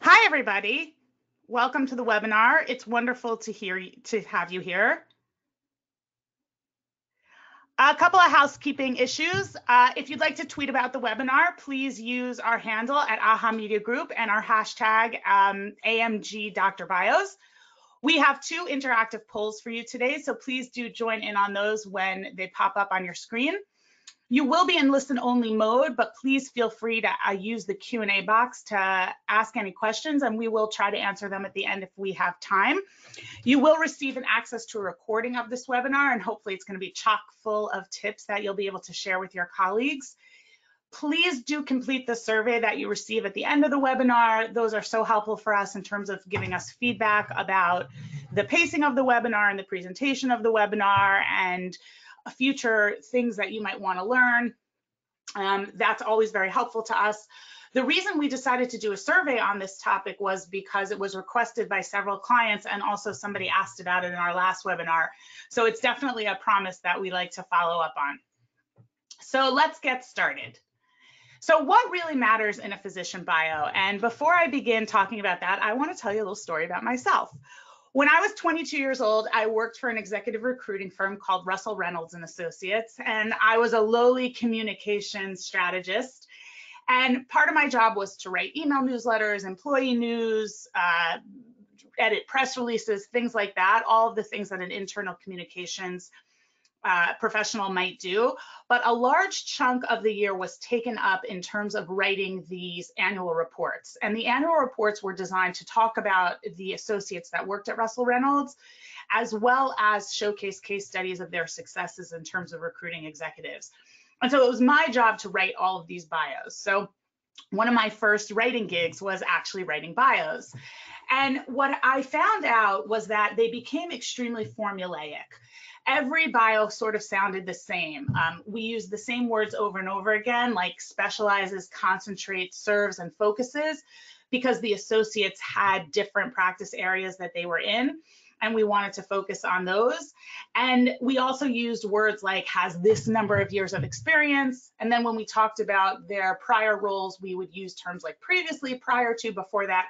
Hi, everybody. Welcome to the webinar. It's wonderful to have you here. A couple of housekeeping issues. If you'd like to tweet about the webinar, please use our handle at AHA Media Group and our hashtag AMG Dr. Bios. We have two interactive polls for you today, so please do join in on those when they pop up on your screen. You will be in listen-only mode, but please feel free to use the Q&A box to ask any questions, and we will try to answer them at the end if we have time. You will receive an access to a recording of this webinar, and hopefully it's going to be chock full of tips that you'll be able to share with your colleagues. Please do complete the survey that you receive at the end of the webinar. Those are so helpful for us in terms of giving us feedback about the pacing of the webinar and the presentation of the webinar and future things that you might want to learn. That's always very helpful to us. The reason we decided to do a survey on this topic was because it was requested by several clients, and also somebody asked about it in our last webinar. So it's definitely a promise that we like to follow up on. So let's get started. So what really matters in a physician bio? And before I begin talking about that, I want to tell you a little story about myself. When I was 22 years old, I worked for an executive recruiting firm called Russell Reynolds and Associates, and I was a lowly communications strategist. And part of my job was to write email newsletters, employee news, edit press releases, things like that, all of the things that an internal communications professional might do. But a large chunk of the year was taken up in terms of writing these annual reports. And the annual reports were designed to talk about the associates that worked at Russell Reynolds, as well as showcase case studies of their successes in terms of recruiting executives. And so it was my job to write all of these bios. So one of my first writing gigs was actually writing bios. And what I found out was that they became extremely formulaic. Every bio sort of sounded the same. We used the same words over and over again, like specializes, concentrates, serves, and focuses, because the associates had different practice areas that they were in, and we wanted to focus on those. And we also used words like has this number of years of experience. And then when we talked about their prior roles, we would use terms like previously, prior to, before that,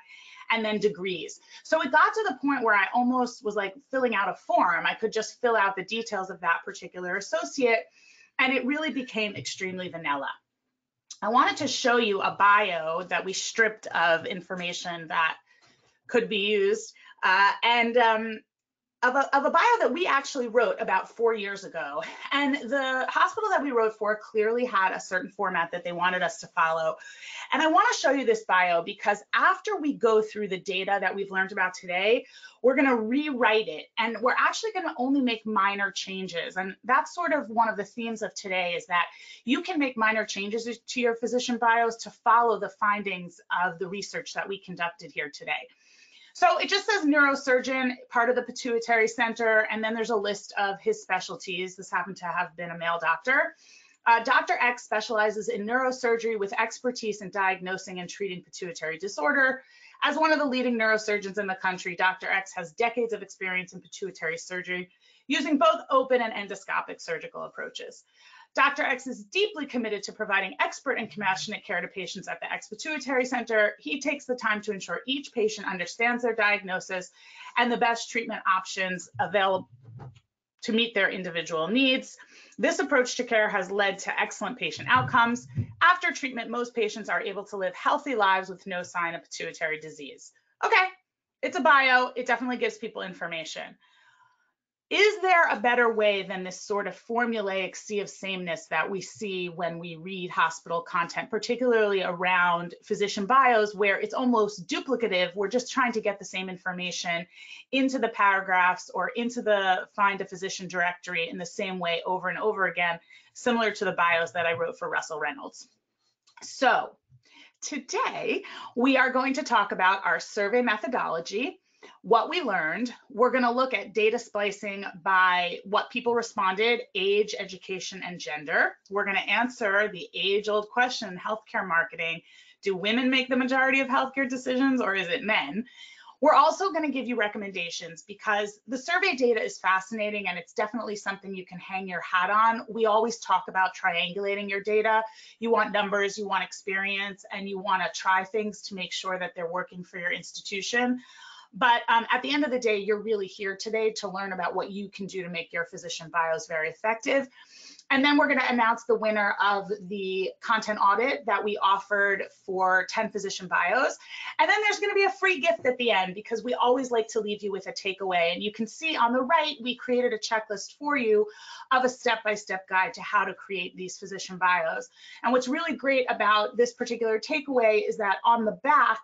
and then degrees. So it got to the point where I almost was like filling out a form. I could just fill out the details of that particular associate, and it really became extremely vanilla. I wanted to show you a bio that we stripped of information that could be used, of a bio that we actually wrote about 4 years ago. And the hospital that we wrote for clearly had a certain format that they wanted us to follow. And I want to show you this bio because after we go through the data that we've learned about today, we're going to rewrite it, and we're actually going to only make minor changes. And that's sort of one of the themes of today, is that you can make minor changes to your physician bios to follow the findings of the research that we conducted here today. So it just says neurosurgeon, part of the pituitary center, and then there's a list of his specialties. This happened to have been a male doctor. Dr. X specializes in neurosurgery with expertise in diagnosing and treating pituitary disorder. As one of the leading neurosurgeons in the country, Dr. X has decades of experience in pituitary surgery using both open and endoscopic surgical approaches. Dr. X is deeply committed to providing expert and compassionate care to patients at the X Pituitary Center. He takes the time to ensure each patient understands their diagnosis and the best treatment options available to meet their individual needs. This approach to care has led to excellent patient outcomes. After treatment, most patients are able to live healthy lives with no sign of pituitary disease. Okay, it's a bio. It definitely gives people information. Is there a better way than this sort of formulaic sea of sameness that we see when we read hospital content, particularly around physician bios, where it's almost duplicative? We're just trying to get the same information into the paragraphs or into the find a physician directory in the same way over and over again, similar to the bios that I wrote for Russell Reynolds. So today we are going to talk about our survey methodology, what we learned. We're going to look at data splicing by what people responded, age, education, and gender. We're going to answer the age-old question in healthcare marketing: do women make the majority of healthcare decisions, or is it men? We're also going to give you recommendations because the survey data is fascinating and it's definitely something you can hang your hat on. We always talk about triangulating your data. You want numbers, you want experience, and you want to try things to make sure that they're working for your institution. But at the end of the day, you're really here today to learn about what you can do to make your physician bios very effective. And then we're going to announce the winner of the content audit that we offered for 10 physician bios. And then there's going to be a free gift at the end because we always like to leave you with a takeaway. And you can see on the right, we created a checklist for you of a step-by-step guide to how to create these physician bios. And what's really great about this particular takeaway is that on the back,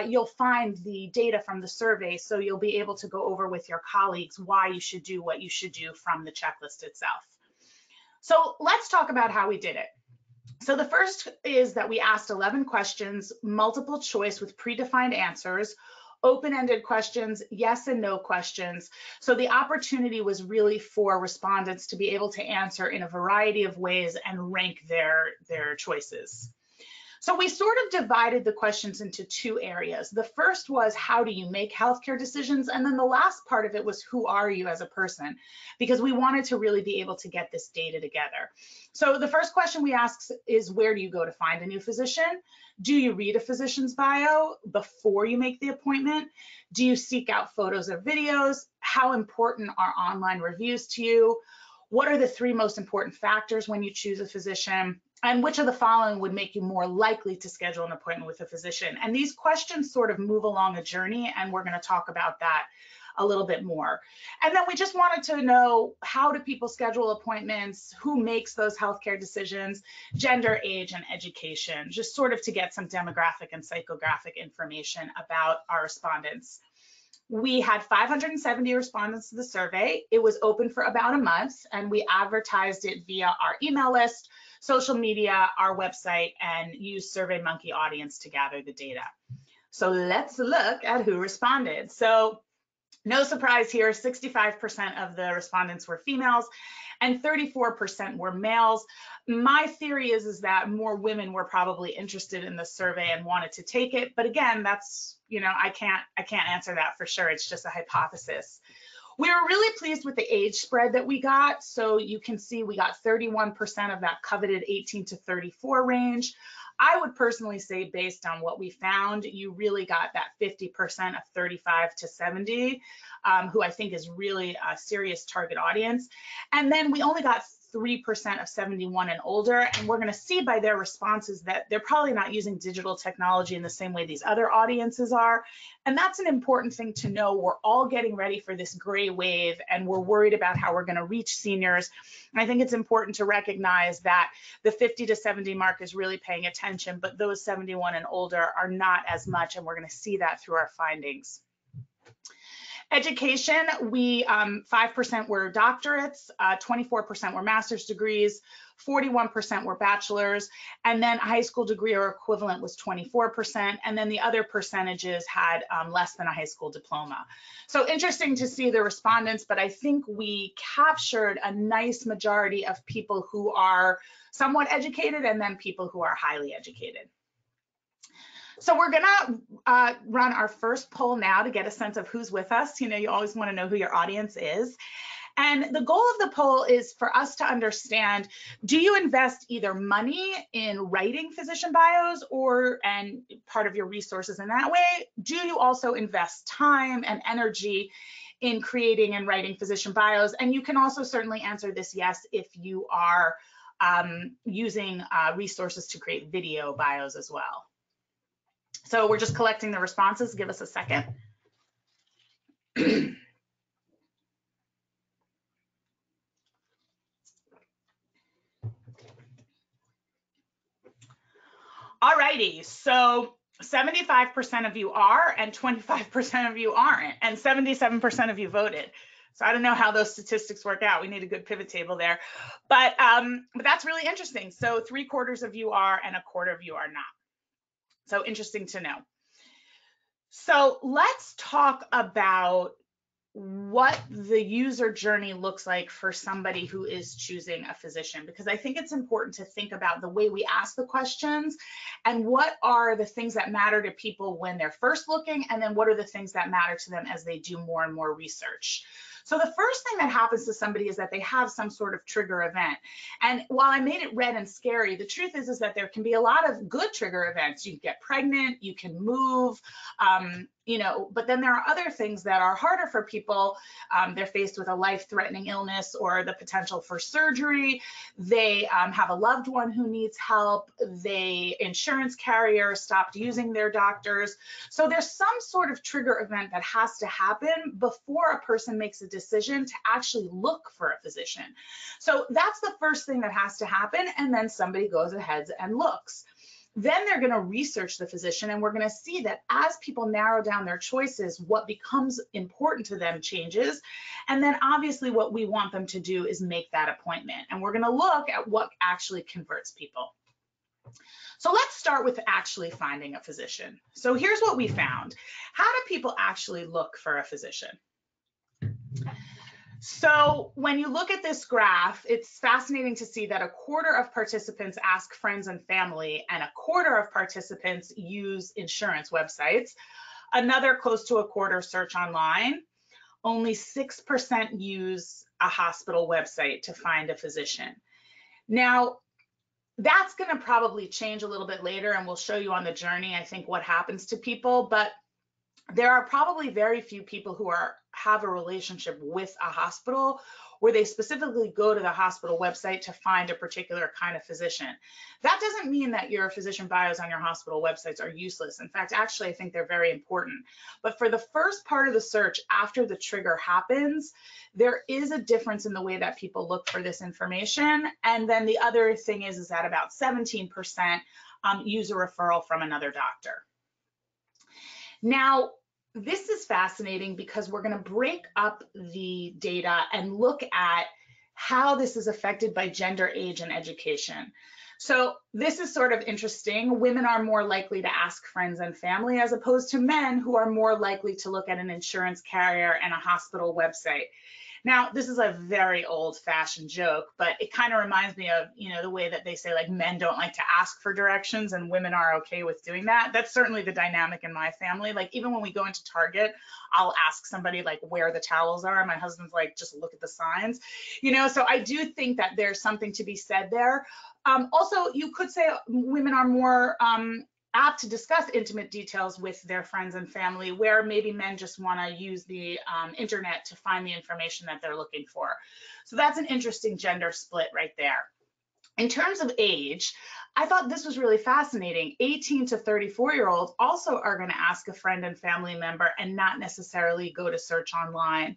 you'll find the data from the survey. So you'll be able to go over with your colleagues why you should do what you should do from the checklist itself. So let's talk about how we did it. So the first is that we asked 11 questions, multiple choice with predefined answers, open-ended questions, yes and no questions. So the opportunity was really for respondents to be able to answer in a variety of ways and rank their choices. So we sort of divided the questions into two areas. The first was, how do you make healthcare decisions? And then the last part of it was, who are you as a person? Because we wanted to really be able to get this data together. So the first question we asked is, where do you go to find a new physician? Do you read a physician's bio before you make the appointment? Do you seek out photos or videos? How important are online reviews to you? What are the 3 most important factors when you choose a physician? And which of the following would make you more likely to schedule an appointment with a physician? And these questions sort of move along a journey, and we're going to talk about that a little bit more. And then we just wanted to know, how do people schedule appointments? Who makes those healthcare decisions? Gender, age, and education, just sort of to get some demographic and psychographic information about our respondents. We had 570 respondents to the survey. It was open for about a month, and we advertised it via our email list, social media, our website, and used SurveyMonkey audience to gather the data. So let's look at who responded. So no surprise here, 65% of the respondents were females and 34% were males. My theory is that more women were probably interested in the survey and wanted to take it. But again, that's, I can't answer that for sure. It's just a hypothesis. We were really pleased with the age spread that we got. So you can see we got 31% of that coveted 18 to 34 range. I would personally say, based on what we found, you really got that 50% of 35 to 70, who I think is really a serious target audience. And then we only got 3% of 71 and older, and we're going to see by their responses that they're probably not using digital technology in the same way these other audiences are. And that's an important thing to know. We're all getting ready for this gray wave, and we're worried about how we're going to reach seniors. And I think it's important to recognize that the 50 to 70 mark is really paying attention, but those 71 and older are not as much, and we're going to see that through our findings. Education, we 5% were doctorates, 24% were master's degrees, 41% were bachelors, and then a high school degree or equivalent was 24%, and then the other percentages had less than a high school diploma. So interesting to see the respondents, but I think we captured a nice majority of people who are somewhat educated and then people who are highly educated. So we're gonna run our first poll now to get a sense of who's with us. You always want to know who your audience is. And the goal of the poll is for us to understand, do you invest either money in writing physician bios and part of your resources in that way? Do you also invest time and energy in creating and writing physician bios? And you can also certainly answer this yes if you are using resources to create video bios as well. So we're just collecting the responses. Give us a second. All righty, so 75% of you are and 25% of you aren't, and 77% of you voted. So I don't know how those statistics work out. We need a good pivot table there, but that's really interesting. So 3/4 of you are and 1/4 of you are not. So interesting to know. So let's talk about what the user journey looks like for somebody who is choosing a physician, because I think it's important to think about the way we ask the questions and what are the things that matter to people when they're first looking, and then what are the things that matter to them as they do more and more research. So the first thing that happens to somebody is that they have some sort of trigger event. And while I made it red and scary, the truth is that there can be a lot of good trigger events. You can get pregnant, you can move, you know, but then there are other things that are harder for people. They're faced with a life-threatening illness or the potential for surgery. They have a loved one who needs help. The insurance carrier stopped using their doctors. So there's some sort of trigger event that has to happen before a person makes a decision to actually look for a physician. So that's the first thing that has to happen, and then somebody goes ahead and looks. Then they're going to research the physician, and we're going to see that as people narrow down their choices, what becomes important to them changes. And then obviously what we want them to do is make that appointment. And we're going to look at what actually converts people. So let's start with actually finding a physician. So here's what we found. How do people actually look for a physician? So when you look at this graph, it's fascinating to see that a quarter of participants ask friends and family, and a quarter of participants use insurance websites. Another close to a quarter search online. Only 6% use a hospital website to find a physician. Now, that's going to probably change a little bit later, and we'll show you on the journey, I think, what happens to people. But there are probably very few people who have a relationship with a hospital where they specifically go to the hospital website to find a particular kind of physician. That doesn't mean that your physician bios on your hospital websites are useless. In fact, actually, I think they're very important. But for the first part of the search, after the trigger happens, there is a difference in the way that people look for this information. And then the other thing is that about 17% use a referral from another doctor. Now, this is fascinating because we're going to break up the data and look at how this is affected by gender, age, and education. So this is sort of interesting. Women are more likely to ask friends and family as opposed to men, who are more likely to look at an insurance carrier and a hospital website. Now, this is a very old-fashioned joke, but it kind of reminds me of, you know, the way that they say, like, men don't like to ask for directions and women are okay with doing that. That's certainly the dynamic in my family. Like, even when we go into Target, I'll ask somebody, like, where the towels are. My husband's like, just look at the signs. You know, so I do think that there's something to be said there. Also, you could say women are more apt to discuss intimate details with their friends and family, where maybe men just want to use the internet to find the information that they're looking for. So that's an interesting gender split right there. In terms of age, I thought this was really fascinating. 18 to 34-year-olds also are going to ask a friend and family member and not necessarily go to search online.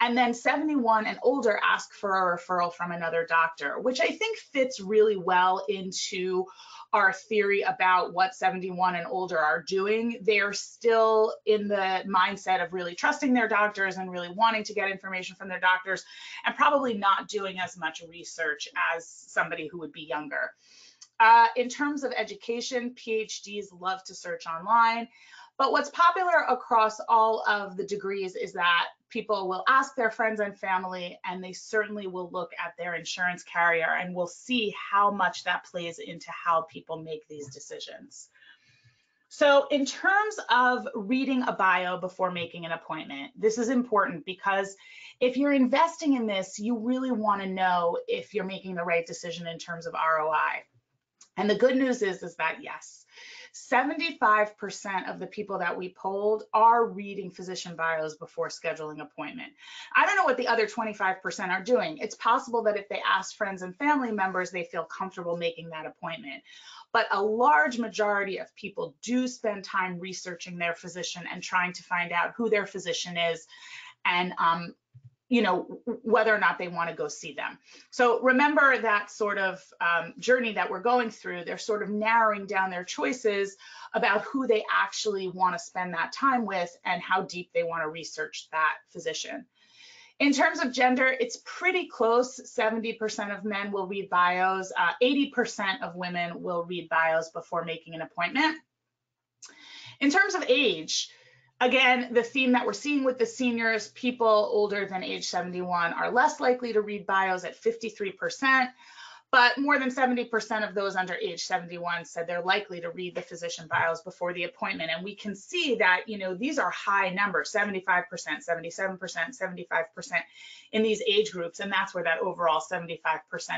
And then 71 and older ask for a referral from another doctor, which I think fits really well into our theory about what 71 and older are doing. They are still in the mindset of really trusting their doctors and really wanting to get information from their doctors, and probably not doing as much research as somebody who would be younger. In terms of education, PhDs love to search online. But what's popular across all of the degrees is that people will ask their friends and family, and they certainly will look at their insurance carrier, and we'll see how much that plays into how people make these decisions. So in terms of reading a bio before making an appointment, this is important because if you're investing in this, you really want to know if you're making the right decision in terms of ROI. And the good news is that yes, 75% of the people that we polled are reading physician bios before scheduling an appointment. I don't know what the other 25% are doing. It's possible that if they ask friends and family members, they feel comfortable making that appointment. But a large majority of people do spend time researching their physician and trying to find out who their physician is and you know, whether or not they want to go see them. So remember that sort of journey that we're going through. They're sort of narrowing down their choices about who they actually want to spend that time with and how deep they want to research that physician. In terms of gender, it's pretty close. 70% of men will read bios. 80% of women will read bios before making an appointment. In terms of age, Again, the theme that we're seeing with the seniors, people older than age 71 are less likely to read bios at 53%, but more than 70% of those under age 71 said they're likely to read the physician bios before the appointment. And we can see that, you know, these are high numbers, 75%, 77%, 75% in these age groups. And that's where that overall 75%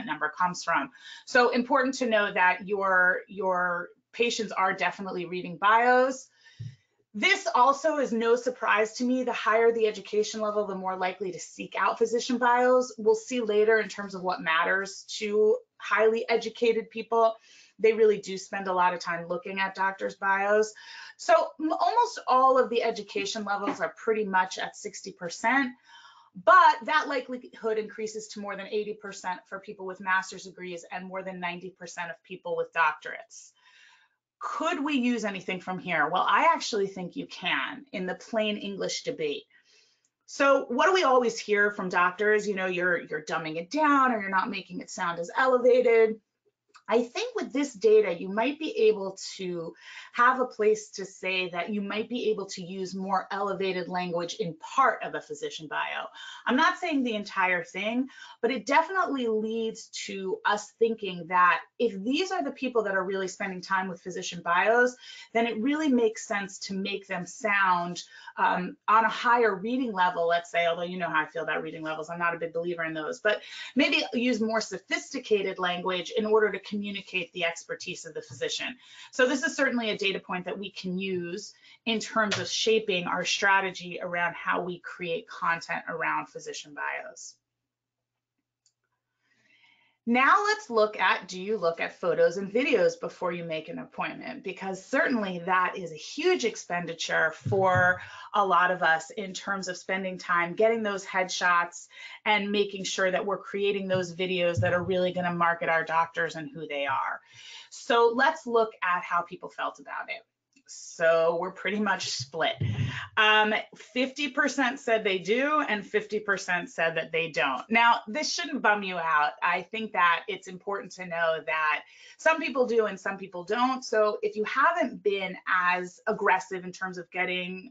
number comes from. So important to know that your patients are definitely reading bios. This also is no surprise to me. The higher the education level, the more likely to seek out physician bios. We'll see later in terms of what matters to highly educated people. They really do spend a lot of time looking at doctors' bios. So almost all of the education levels are pretty much at 60%, but that likelihood increases to more than 80% for people with master's degrees and more than 90% of people with doctorates. Could we use anything from here? Well, I actually think you can in the plain English debate. So what do we always hear from doctors? You know, you're dumbing it down, or you're not making it sound as elevated. I think with this data, you might be able to have a place to say that you might be able to use more elevated language in part of a physician bio. I'm not saying the entire thing, but it definitely leads to us thinking that if these are the people that are really spending time with physician bios, then it really makes sense to make them sound on a higher reading level, let's say, although you know how I feel about reading levels, I'm not a big believer in those, but maybe use more sophisticated language in order to communicate the expertise of the physician. So this is certainly a data point that we can use in terms of shaping our strategy around how we create content around physician bios. Now let's look at, do you look at photos and videos before you make an appointment? Because certainly that is a huge expenditure for a lot of us in terms of spending time getting those headshots and making sure that we're creating those videos that are really going to market our doctors and who they are. So let's look at how people felt about it. So we're pretty much split. 50% said they do and 50% said that they don't. Now, this shouldn't bum you out. I think that it's important to know that some people do and some people don't. So if you haven't been as aggressive in terms of getting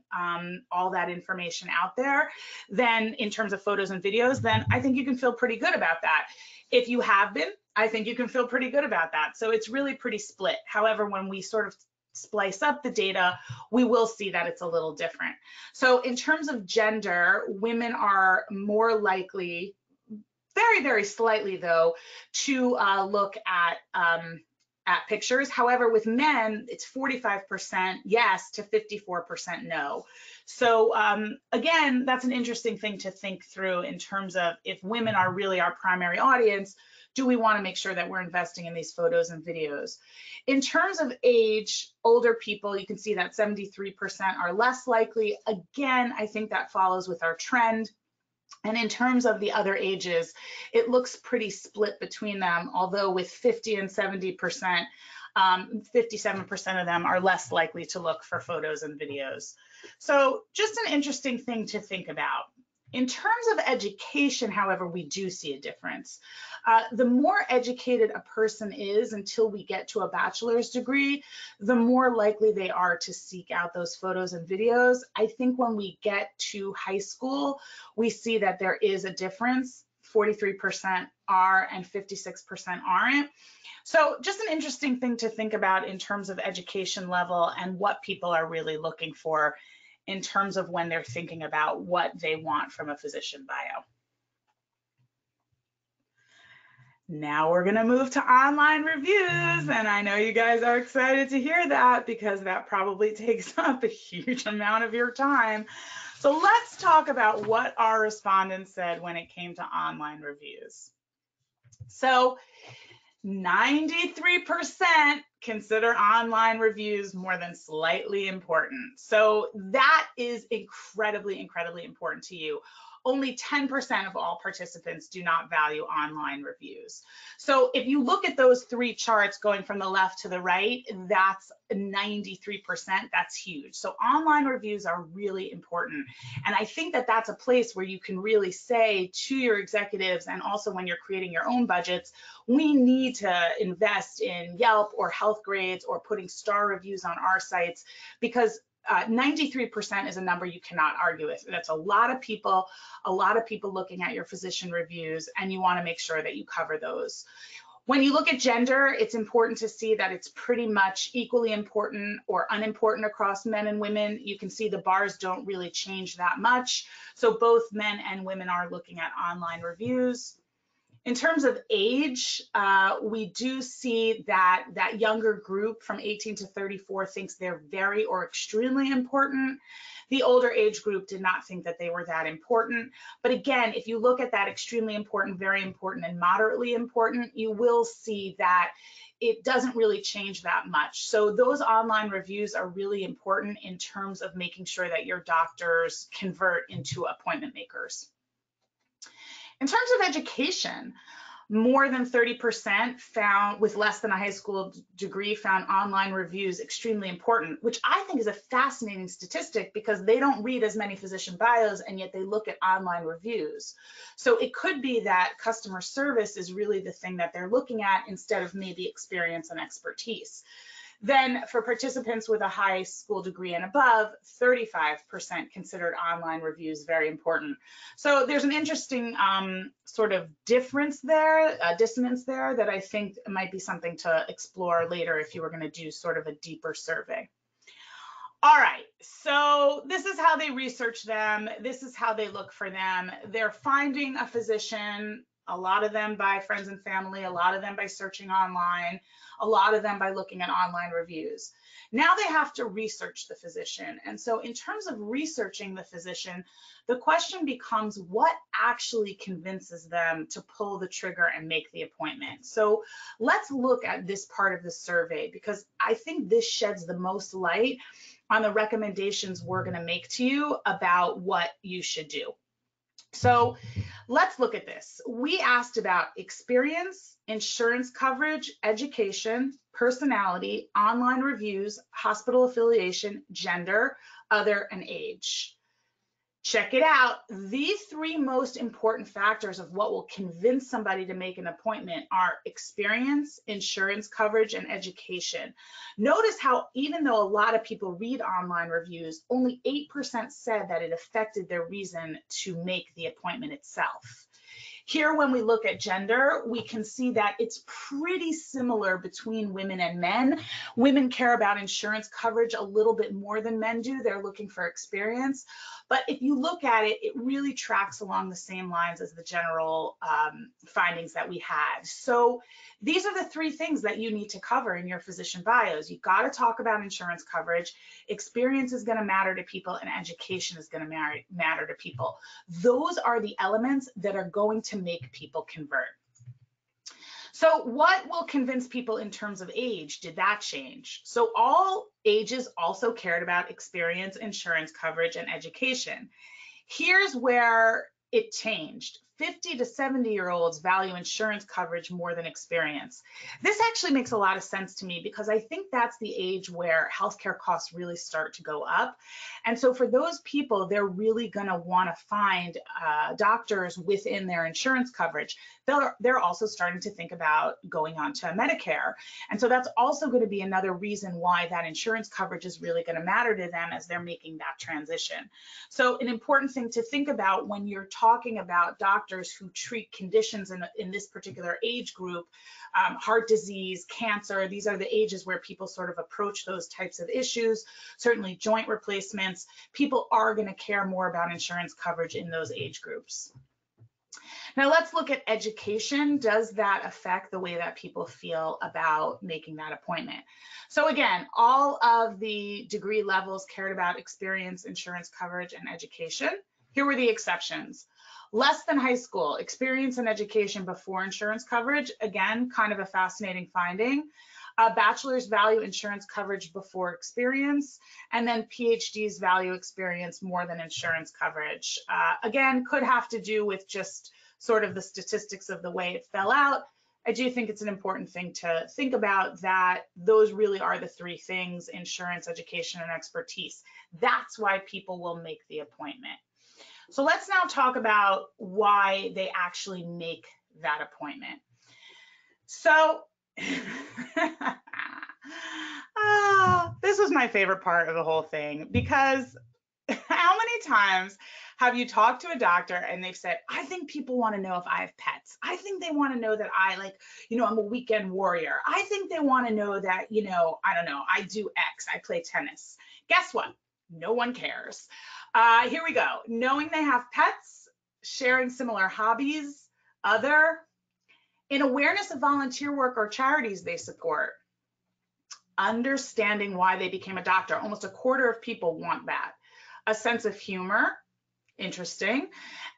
all that information out there, then in terms of photos and videos, then I think you can feel pretty good about that. If you have been, I think you can feel pretty good about that. So it's really pretty split. However, when we sort of splice up the data, we will see that it's a little different. So in terms of gender, women are more likely, very, very slightly though, to look at pictures. However, with men, it's 45% yes to 54% no. So again, that's an interesting thing to think through in terms of if women are really our primary audience, do we want to make sure that we're investing in these photos and videos? In terms of age, older people, you can see that 73% are less likely. Again, I think that follows with our trend. And in terms of the other ages, it looks pretty split between them, although with 50 and 70%, 57% of them are less likely to look for photos and videos. So just an interesting thing to think about. In terms of education, however, we do see a difference. The more educated a person is until we get to a bachelor's degree, the more likely they are to seek out those photos and videos. I think when we get to high school, we see that there is a difference. 43% are and 56% aren't. So just an interesting thing to think about in terms of education level and what people are really looking for in terms of when they're thinking about what they want from a physician bio. Now we're going to move to online reviews, and I know you guys are excited to hear that because that probably takes up a huge amount of your time. So let's talk about what our respondents said when it came to online reviews. So 93% consider online reviews more than slightly important. So that is incredibly, incredibly important to you. Only 10% of all participants do not value online reviews. So if you look at those three charts going from the left to the right, that's 93%, that's huge. So online reviews are really important. And I think that that's a place where you can really say to your executives, and also when you're creating your own budgets, we need to invest in Yelp or Health Grades or putting star reviews on our sites, because 93% is a number you cannot argue with. That's a lot of people looking at your physician reviews, and you want to make sure that you cover those. When you look at gender, it's important to see that it's pretty much equally important or unimportant across men and women. You can see the bars don't really change that much. So both men and women are looking at online reviews. In terms of age, we do see that that younger group from 18 to 34 thinks they're very or extremely important. The older age group did not think that they were that important. But again, if you look at that extremely important, very important, and moderately important, you will see that it doesn't really change that much. So those online reviews are really important in terms of making sure that your doctors convert into appointment makers. In terms of education, more than 30% found with less than a high school degree found online reviews extremely important, which I think is a fascinating statistic because they don't read as many physician bios and yet they look at online reviews. So it could be that customer service is really the thing that they're looking at instead of maybe experience and expertise. Then for participants with a high school degree and above, 35% considered online reviews very important. So there's an interesting sort of difference there, dissonance there that I think might be something to explore later if you were going to do sort of a deeper survey. All right, so this is how they research them. This is how they look for them. They're finding a physician, a lot of them by friends and family, a lot of them by searching online, a lot of them by looking at online reviews. Now they have to research the physician. And so in terms of researching the physician, the question becomes what actually convinces them to pull the trigger and make the appointment. So let's look at this part of the survey because I think this sheds the most light on the recommendations we're going to make to you about what you should do. So let's look at this. We asked about experience, insurance coverage, education, personality, online reviews, hospital affiliation, gender, other, and age. Check it out. The three most important factors of what will convince somebody to make an appointment are experience, insurance coverage, and education. Notice how even though a lot of people read online reviews, only 8% said that it affected their reason to make the appointment itself. Here, when we look at gender, we can see that it's pretty similar between women and men. Women care about insurance coverage a little bit more than men do. They're looking for experience. But if you look at it, it really tracks along the same lines as the general findings that we had. So these are the three things that you need to cover in your physician bios. You've got to talk about insurance coverage. Experience is going to matter to people, and education is going to matter to people. Those are the elements that are going to make people convert. So what will convince people in terms of age? Did that change? So all ages also cared about experience, insurance coverage, and education. Here's where it changed. 50 to 70-year-olds value insurance coverage more than experience. This actually makes a lot of sense to me because I think that's the age where healthcare costs really start to go up. And so for those people, they're really going to want to find doctors within their insurance coverage. They're also starting to think about going on to Medicare. And so that's also going to be another reason why that insurance coverage is really going to matter to them as they're making that transition. So an important thing to think about when you're talking about doctors who treat conditions in this particular age group, heart disease, cancer, these are the ages where people sort of approach those types of issues. Certainly joint replacements, people are going to care more about insurance coverage in those age groups. Now let's look at education. Does that affect the way that people feel about making that appointment? So again, all of the degree levels cared about experience, insurance coverage, and education. Here were the exceptions. Less than high school, experience and education before insurance coverage. Again, kind of a fascinating finding. Bachelor's value insurance coverage before experience, and then PhDs value experience more than insurance coverage. Again, could have to do with just sort of the statistics of the way it fell out. I do think it's an important thing to think about that those really are the three things: insurance, education, and expertise. That's why people will make the appointment. So let's now talk about why they actually make that appointment. So this was my favorite part of the whole thing, because how many times have you talked to a doctor and they've said, I think people want to know if I have pets. I think they want to know that I I'm a weekend warrior. I think they want to know that, I don't know, I do X, I play tennis. Guess what? No one cares. Here we go. Knowing they have pets, sharing similar hobbies, in awareness of volunteer work or charities they support, understanding why they became a doctor. Almost a quarter of people want that. A sense of humor, interesting.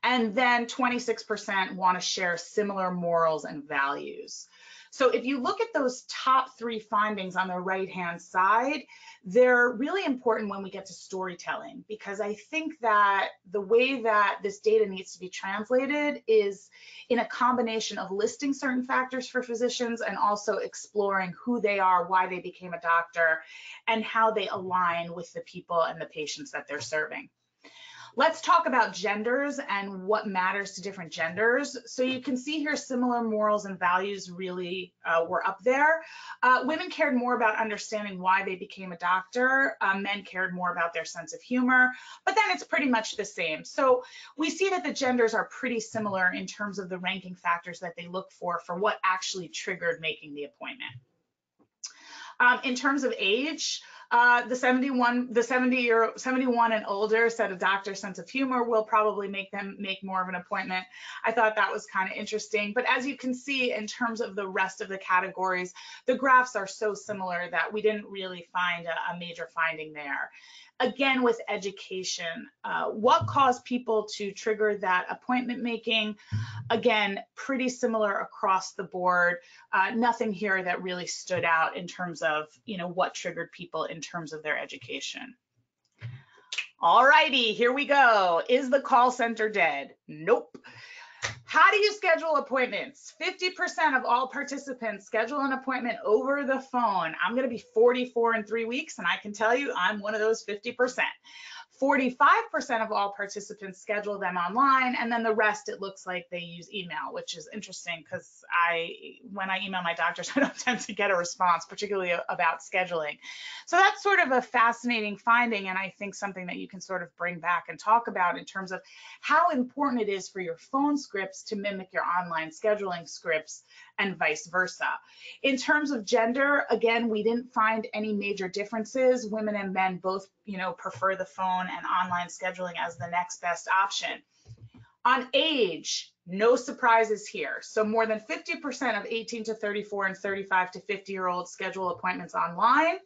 And then 26% want to share similar morals and values. So if you look at those top 3 findings on the right-hand side, they're really important when we get to storytelling, because I think that the way that this data needs to be translated is in a combination of listing certain factors for physicians and also exploring who they are, why they became a doctor, and how they align with the people and the patients that they're serving. Let's talk about genders and what matters to different genders. So you can see here similar morals and values really were up there. Women cared more about understanding why they became a doctor. Men cared more about their sense of humor, but then it's pretty much the same. So we see that the genders are pretty similar in terms of the ranking factors that they look for what actually triggered making the appointment. In terms of age, the 71 and older said a doctor's sense of humor will probably make them make more of an appointment. I thought that was kind of interesting. But as you can see, in terms of the rest of the categories, the graphs are so similar that we didn't really find a major finding there. Again, with education, what caused people to trigger that appointment making? Again, pretty similar across the board. Nothing here that really stood out in terms of, what triggered people in terms of their education. All righty, here we go. Is the call center dead? Nope. How do you schedule appointments? 50% of all participants schedule an appointment over the phone. I'm going to be 44 in 3 weeks, and I can tell you I'm one of those 50%. 45% of all participants schedule them online, and then the rest, it looks like they use email, which is interesting because when I email my doctors, I don't tend to get a response, particularly about scheduling. So that's sort of a fascinating finding, and I think something that you can sort of bring back and talk about in terms of how important it is for your phone scripts to mimic your online scheduling scripts and vice versa. In terms of gender, again, we didn't find any major differences. Women and men both, prefer the phone and online scheduling as the next best option. On age, no surprises here. So more than 50% of 18 to 34 and 35 to 50-year-olds schedule appointments online.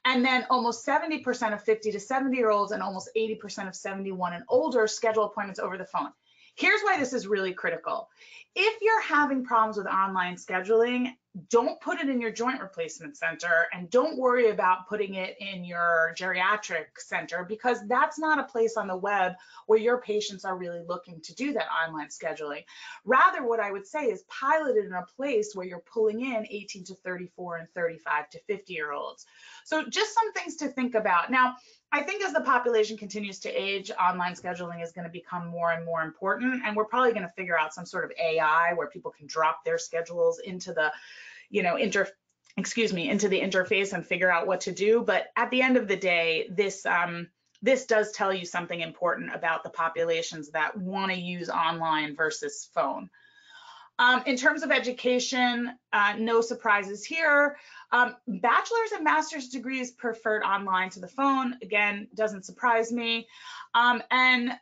And then almost 70% of 50 to 70-year-olds and almost 80% of 71 and older schedule appointments over the phone. Here's why this is really critical. If you're having problems with online scheduling, don't put it in your joint replacement center and don't worry about putting it in your geriatric center, because that's not a place on the web where your patients are really looking to do that online scheduling. Rather, what I would say is pilot it in a place where you're pulling in 18 to 34 and 35 to 50-year-olds. So just some things to think about. Now, I think as the population continues to age, online scheduling is going to become more and more important, and we're probably going to figure out some sort of AI where people can drop their schedules into the, into the interface and figure out what to do. But at the end of the day, this does tell you something important about the populations that want to use online versus phone. In terms of education, no surprises here. Bachelor's and master's degrees preferred online to the phone. Again, doesn't surprise me. And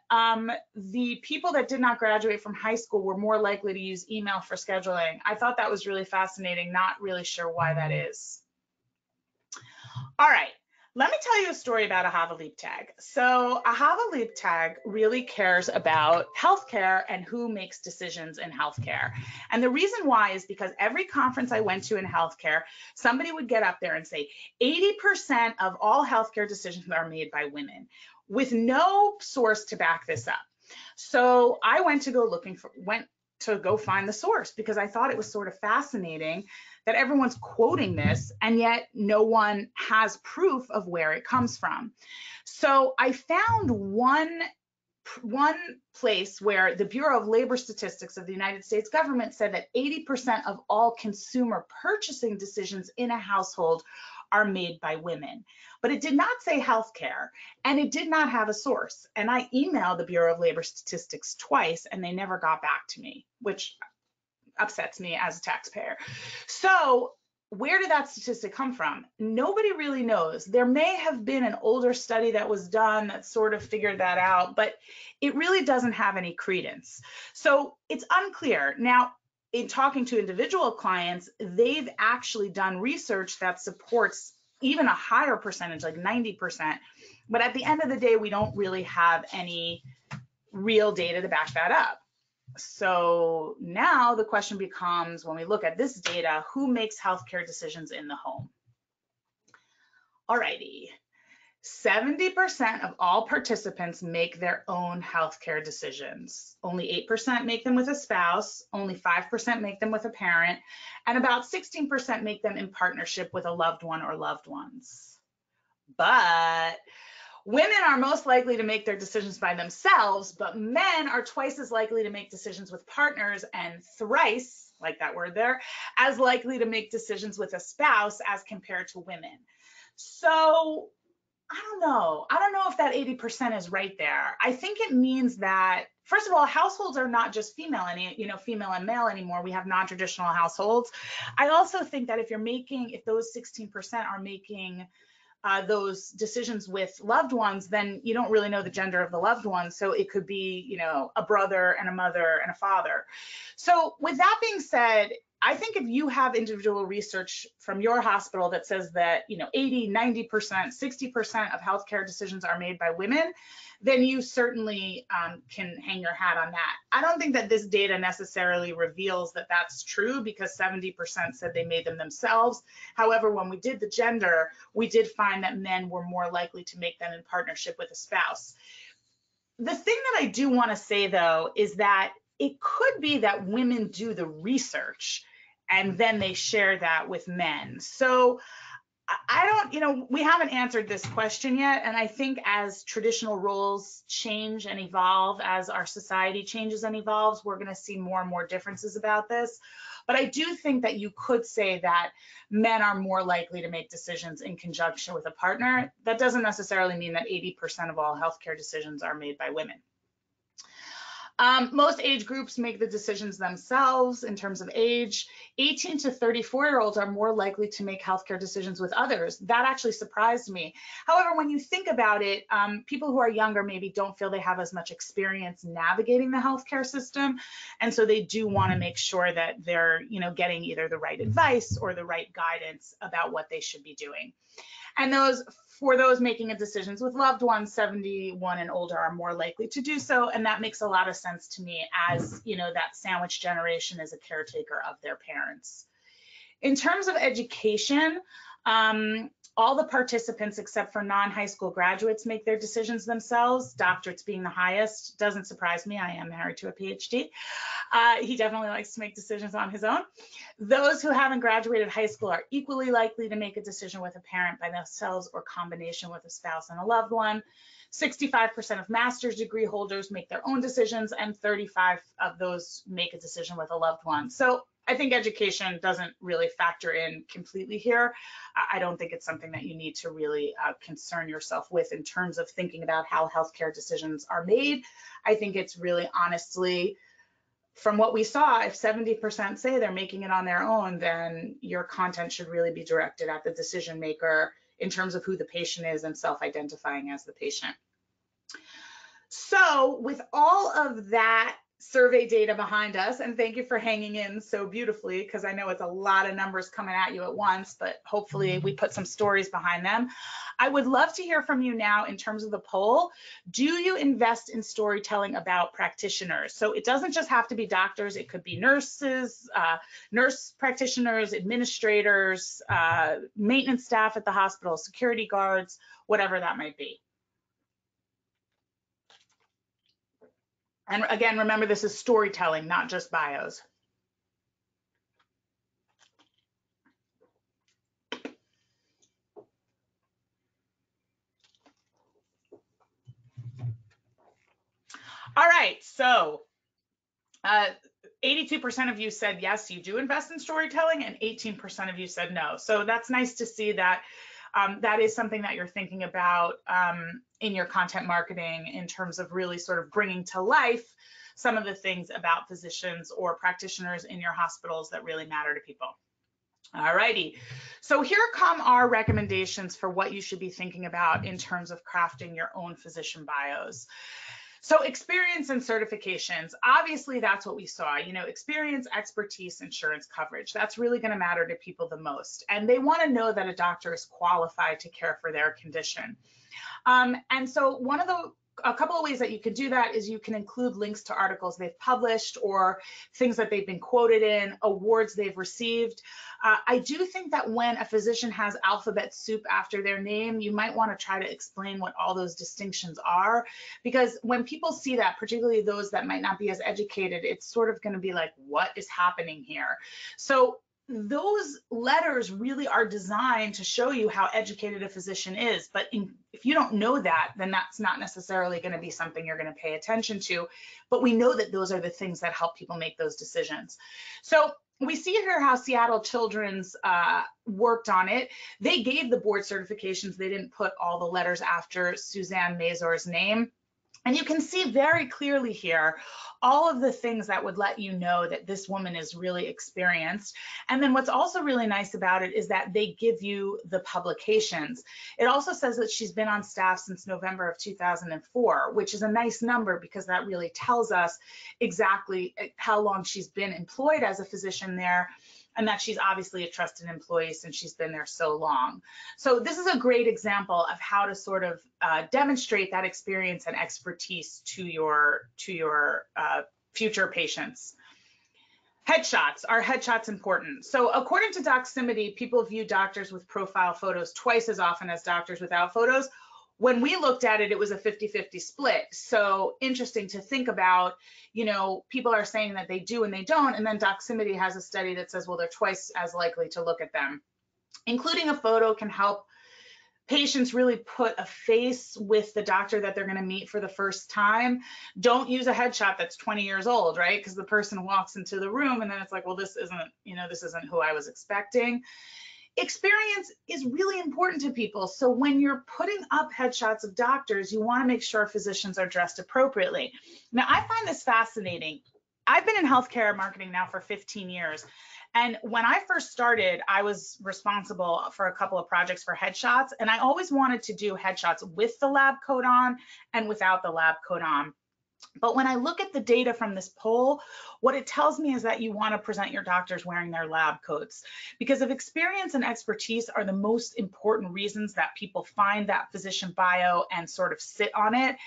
the people that did not graduate from high school were more likely to use email for scheduling. I thought that was really fascinating. Not really sure why that is. All right. Let me tell you a story about Ahava Leap Tag. So Ahava Leap Tag really cares about healthcare and who makes decisions in healthcare. And the reason why is because every conference I went to in healthcare, somebody would get up there and say 80% of all healthcare decisions are made by women, with no source to back this up. So I went to go find the source, because I thought it was sort of fascinating that everyone's quoting this and yet no one has proof of where it comes from. So I found one place where the Bureau of Labor Statistics of the United States government said that 80% of all consumer purchasing decisions in a household are made by women. But it did not say healthcare, and it did not have a source. And I emailed the Bureau of Labor Statistics twice, and they never got back to me, which upsets me as a taxpayer. So where did that statistic come from? Nobody really knows. There may have been an older study that was done that sort of figured that out, but it really doesn't have any credence. So it's unclear. Now, in talking to individual clients, they've actually done research that supports even a higher percentage, like 90%. But at the end of the day, we don't really have any real data to back that up. So now the question becomes, when we look at this data, who makes healthcare decisions in the home? Alrighty, 70% of all participants make their own healthcare decisions. Only 8% make them with a spouse, only 5% make them with a parent, and about 16% make them in partnership with a loved one or loved ones. But women are most likely to make their decisions by themselves, but men are twice as likely to make decisions with partners and thrice, like that word there, as likely to make decisions with a spouse as compared to women. So I don't know. I don't know if that 80% is right there. I think it means that, first of all, households are not just female and male anymore. We have non-traditional households. I also think that if those 16% are making those decisions with loved ones, then you don't really know the gender of the loved one. So it could be, a brother and a mother and a father. So with that being said, I think if you have individual research from your hospital that says that, 80, 90%, 60% of healthcare decisions are made by women, then you certainly can hang your hat on that. I don't think that this data necessarily reveals that that's true, because 70% said they made them themselves. However, when we did the gender, we did find that men were more likely to make them in partnership with a spouse. The thing that I do want to say, though, is that it could be that women do the research and then they share that with men. So I don't, we haven't answered this question yet. And I think as traditional roles change and evolve, as our society changes and evolves, we're going to see more and more differences about this. But I do think that you could say that men are more likely to make decisions in conjunction with a partner. That doesn't necessarily mean that 80% of all healthcare decisions are made by women. Most age groups make the decisions themselves in terms of age. 18 to 34-year-olds are more likely to make healthcare decisions with others. That actually surprised me. However, when you think about it, people who are younger maybe don't feel they have as much experience navigating the healthcare system. And so they do want to make sure that they're, getting either the right advice or the right guidance about what they should be doing. And for those making decisions with loved ones, 71 and older are more likely to do so. And that makes a lot of sense to me, as that sandwich generation is a caretaker of their parents. In terms of education, all the participants except for non-high school graduates make their decisions themselves, doctorates being the highest. Doesn't surprise me. I am married to a PhD. He definitely likes to make decisions on his own. Those who haven't graduated high school are equally likely to make a decision with a parent by themselves or combination with a spouse and a loved one. 65% of master's degree holders make their own decisions, and 35 of those make a decision with a loved one. So I think education doesn't really factor in completely here. I don't think it's something that you need to really concern yourself with in terms of thinking about how healthcare decisions are made. I think it's really, honestly, from what we saw, if 70% say they're making it on their own, then your content should really be directed at the decision maker in terms of who the patient is and self-identifying as the patient. So with all of that survey data behind us, and thank you for hanging in so beautifully, because I know it's a lot of numbers coming at you at once, but hopefully we put some stories behind them. I would love to hear from you now in terms of the poll. Do you invest in storytelling about practitioners? So it doesn't just have to be doctors, it could be nurses, nurse practitioners, administrators, maintenance staff at the hospital, security guards, whatever that might be. And again, remember, this is storytelling, not just bios. All right, so 82% of you said yes, you do invest in storytelling, and 18% of you said no. So that's nice to see that that is something that you're thinking about in your content marketing in terms of really sort of bringing to life some of the things about physicians or practitioners in your hospitals that really matter to people. All righty, so here come our recommendations for what you should be thinking about in terms of crafting your own physician bios. So experience and certifications, obviously that's what we saw, you know, experience, expertise, insurance coverage. That's really going to matter to people the most. And they want to know that a doctor is qualified to care for their condition. And so a couple of ways that you can do that is you can include links to articles they've published or things that they've been quoted in, awards they've received. I do think that when a physician has alphabet soup after their name, you might want to try to explain what all those distinctions are, because when people see that, particularly those that might not be as educated, it's sort of going to be like, what is happening here? So those letters really are designed to show you how educated a physician is. But if you don't know that, then that's not necessarily going to be something you're going to pay attention to. But we know that those are the things that help people make those decisions. So we see here how Seattle Children's worked on it. They gave the board certifications. They didn't put all the letters after Suzanne Mazur's name. And you can see very clearly here all of the things that would let you know that this woman is really experienced. And then what's also really nice about it is that they give you the publications. It also says that she's been on staff since November of 2004, which is a nice number because that really tells us exactly how long she's been employed as a physician there, and that she's obviously a trusted employee since she's been there so long. So this is a great example of how to sort of demonstrate that experience and expertise to your future patients. Headshots. Are headshots important? So according to Doximity, people view doctors with profile photos twice as often as doctors without photos. When we looked at it, it was a 50-50 split. So interesting to think about, you know, people are saying that they do and they don't. And then Doximity has a study that says, well, they're twice as likely to look at them. Including a photo can help patients really put a face with the doctor that they're going to meet for the first time. Don't use a headshot that's 20 years old, right? Because the person walks into the room and then it's like, well, this isn't, you know, this isn't who I was expecting. Experience is really important to people. So when you're putting up headshots of doctors, you want to make sure physicians are dressed appropriately. Now, I find this fascinating. I've been in healthcare marketing now for 15 years. And when I first started, I was responsible for a couple of projects for headshots. And I always wanted to do headshots with the lab coat on and without the lab coat on. But when I look at the data from this poll, what it tells me is that you want to present your doctors wearing their lab coats, because if experience and expertise are the most important reasons that people find that physician bio and sort of sit on it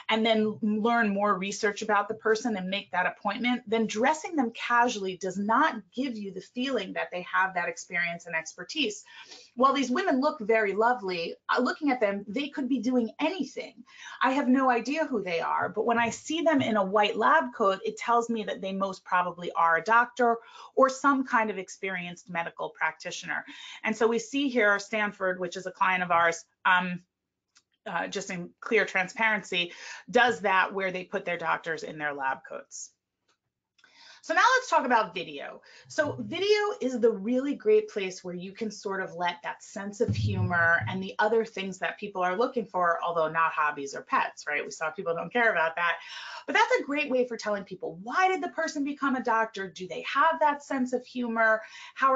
and then learn more research about the person and make that appointment, then dressing them casually does not give you the feeling that they have that experience and expertise. While these women look very lovely, looking at them, they could be doing anything. I have no idea who they are, but when I see them in a white lab coat, it tells me that they most probably are a doctor or some kind of experienced medical practitioner. And so we see here Stanford, which is a client of ours, just in clear transparency, does that where they put their doctors in their lab coats. So now let's talk about video. So video is the really great place where you can sort of let that sense of humor and the other things that people are looking for, although not hobbies or pets, right? We saw people don't care about that. But that's a great way for telling people, why did the person become a doctor? Do they have that sense of humor? How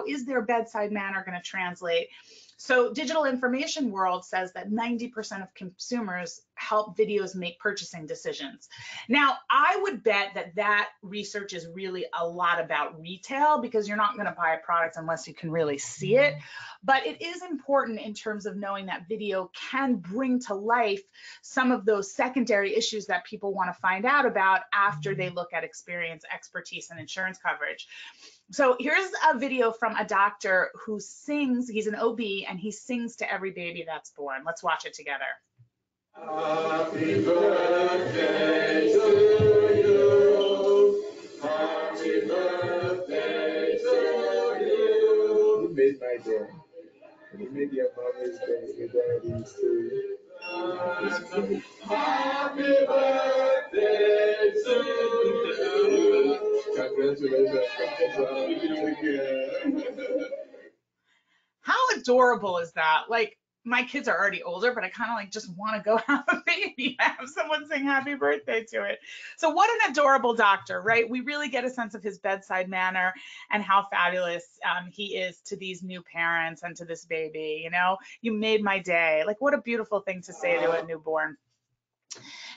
is their bedside manner going to translate? So Digital Information World says that 90% of consumers help videos make purchasing decisions. Now, I would bet that that research is really a lot about retail, because you're not going to buy a product unless you can really see it. But it is important in terms of knowing that video can bring to life some of those secondary issues that people want to find out about after they look at experience, expertise, and insurance coverage. So here's a video from a doctor who sings. He's an OB and he sings to every baby that's born. Let's watch it together. Happy birthday to you. Happy birthday to you. You made my day. You made your mama's day. Your daddy's too. Happy birthday to you. adorable is that? Like, my kids are already older, but I kind of like just want to go have a baby. Have someone sing happy birthday to it. So what an adorable doctor, right? We really get a sense of his bedside manner and how fabulous he is to these new parents and to this baby. You know, you made my day. Like, what a beautiful thing to say to a newborn.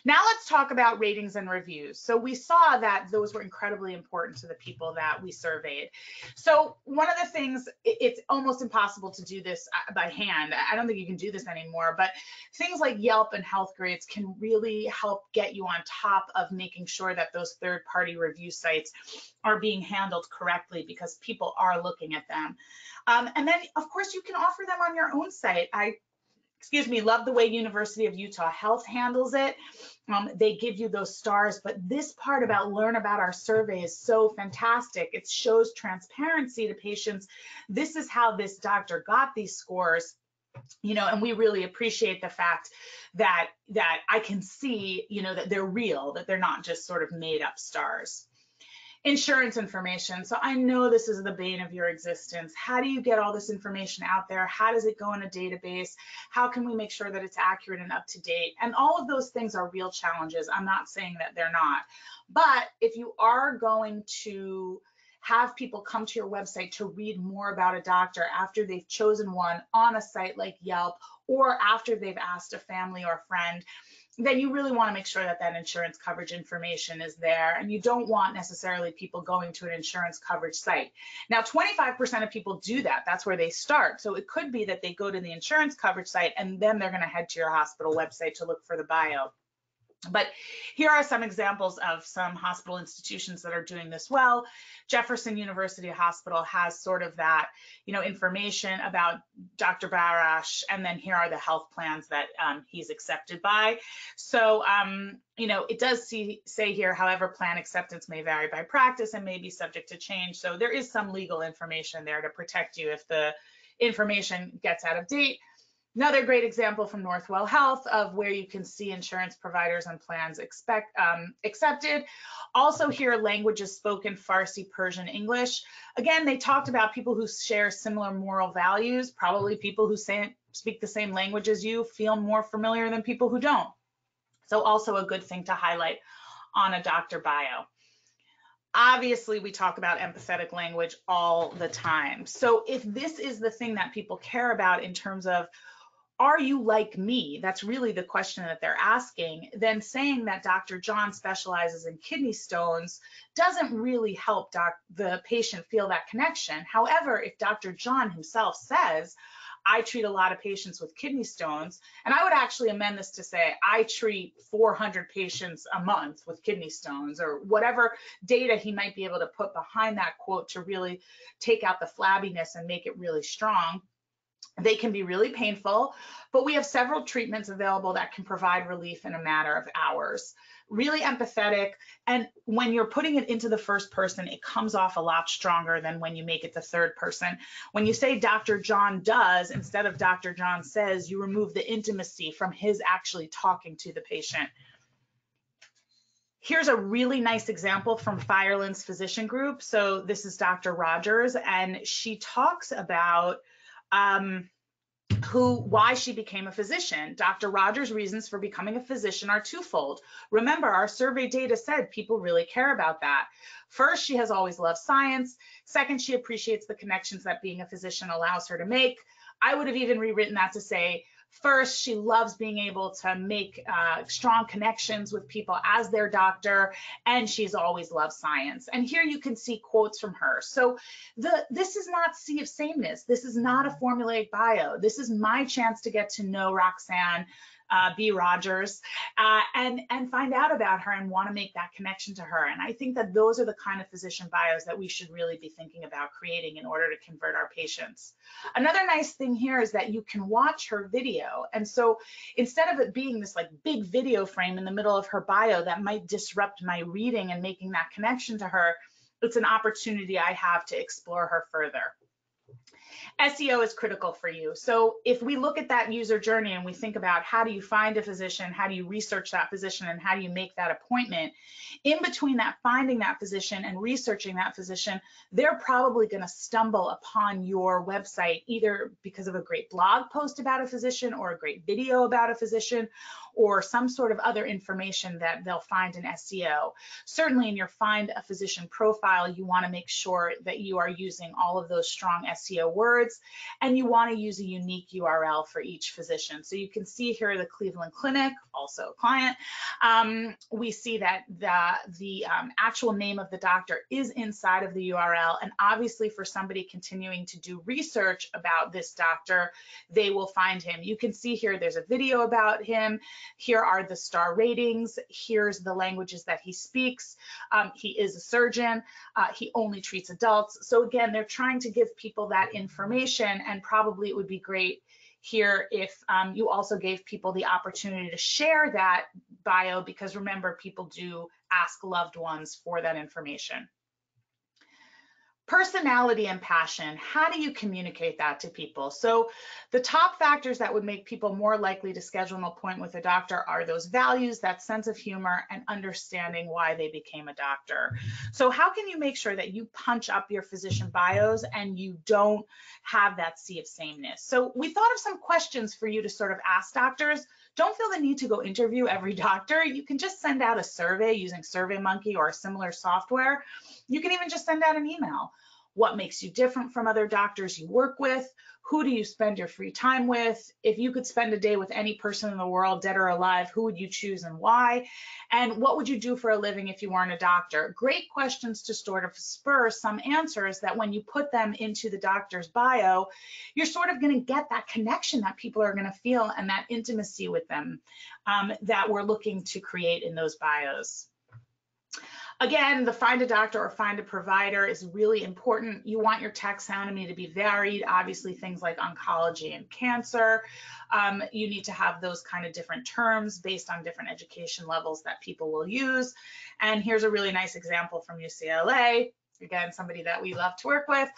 Now let's talk about ratings and reviews. So we saw that those were incredibly important to the people that we surveyed. So one of the things, it's almost impossible to do this by hand. I don't think you can do this anymore, but things like Yelp and health grades can really help get you on top of making sure that those third-party review sites are being handled correctly, because people are looking at them. And then, of course, you can offer them on your own site. Love the way University of Utah Health handles it. They give you those stars, but this part about learn about our survey is so fantastic. It shows transparency to patients. This is how this doctor got these scores, you know, and we really appreciate the fact that I can see, you know, that they're real, that they're not just sort of made up stars. Insurance information. So I know this is the bane of your existence. How do you get all this information out there? How does it go in a database? How can we make sure that it's accurate and up to date? And all of those things are real challenges. I'm not saying that they're not. But if you are going to have people come to your website to read more about a doctor after they've chosen one on a site like Yelp, or after they've asked a family or a friend, then you really want to make sure that that insurance coverage information is there. And you don't want necessarily people going to an insurance coverage site. Now, 25% of people do that. That's where they start. So it could be that they go to the insurance coverage site and then they're going to head to your hospital website to look for the bio. But here are some examples of some hospital institutions that are doing this well. Jefferson University Hospital has sort of that, you know, information about Dr. Barash, and then here are the health plans that he's accepted by. So, you know, it does say here, however, plan acceptance may vary by practice and may be subject to change. So there is some legal information there to protect you if the information gets out of date. Another great example from Northwell Health of where you can see insurance providers and plans accepted. Also here, languages spoken, Farsi, Persian, English. Again, they talked about people who share similar moral values, probably people who speak the same language as you feel more familiar than people who don't. So also a good thing to highlight on a doctor bio. Obviously, we talk about empathetic language all the time. So if this is the thing that people care about in terms of, are you like me? That's really the question that they're asking. Then saying that Dr. John specializes in kidney stones doesn't really help the patient feel that connection. However, if Dr. John himself says, I treat a lot of patients with kidney stones, and I would actually amend this to say, I treat 400 patients a month with kidney stones, or whatever data he might be able to put behind that quote to really take out the flabbiness and make it really strong. They can be really painful, but we have several treatments available that can provide relief in a matter of hours. Really empathetic, and when you're putting it into the first person, it comes off a lot stronger than when you make it the third person. When you say Dr. John does instead of Dr. John says, you remove the intimacy from his actually talking to the patient. Here's a really nice example from Fireland's physician group. So this is Dr. Rogers, and she talks about why she became a physician. Dr. Rogers' reasons for becoming a physician are twofold. Remember, our survey data said people really care about that. First, she has always loved science. Second, she appreciates the connections that being a physician allows her to make. I would have even rewritten that to say, first, she loves being able to make strong connections with people as their doctor, and she's always loved science. And here you can see quotes from her. So this is not sea of sameness. This is not a formulaic bio. This is my chance to get to know Roxanne B. Rogers and find out about her and want to make that connection to her. And I think that those are the kind of physician bios that we should really be thinking about creating in order to convert our patients. Another nice thing here is that you can watch her video. And so instead of it being this like big video frame in the middle of her bio that might disrupt my reading and making that connection to her, it's an opportunity I have to explore her further. SEO is critical for you. So if we look at that user journey and we think about how do you find a physician, how do you research that physician, and how do you make that appointment, in between that finding that physician and researching that physician, they're probably going to stumble upon your website either because of a great blog post about a physician or a great video about a physician or some sort of other information that they'll find in SEO. Certainly in your find a physician profile, you want to make sure that you are using all of those strong SEO words, and you want to use a unique URL for each physician. So you can see here the Cleveland Clinic, also a client. We see that the actual name of the doctor is inside of the URL, and obviously for somebody continuing to do research about this doctor, they will find him. You can see here there's a video about him. Here are the star ratings. Here's the languages that he speaks. He is a surgeon. He only treats adults. So again, they're trying to give people that information, and probably it would be great here if you also gave people the opportunity to share that bio, because remember, people do ask loved ones for that information. Personality and passion, how do you communicate that to people? So the top factors that would make people more likely to schedule an appointment with a doctor are those values, that sense of humor, and understanding why they became a doctor. So how can you make sure that you punch up your physician bios and you don't have that sea of sameness? So we thought of some questions for you to sort of ask doctors. Don't feel the need to go interview every doctor. You can just send out a survey using SurveyMonkey or a similar software. You can even just send out an email. What makes you different from other doctors you work with? Who do you spend your free time with? If you could spend a day with any person in the world, dead or alive, who would you choose and why? And what would you do for a living if you weren't a doctor? Great questions to sort of spur some answers that when you put them into the doctor's bio, you're sort of going to get that connection that people are going to feel and that intimacy with them that we're looking to create in those bios. Again, the find a doctor or find a provider is really important. You want your taxonomy to be varied. Obviously, things like oncology and cancer, you need to have those kind of different terms based on different education levels that people will use. And here's a really nice example from UCLA. Again, somebody that we love to work with,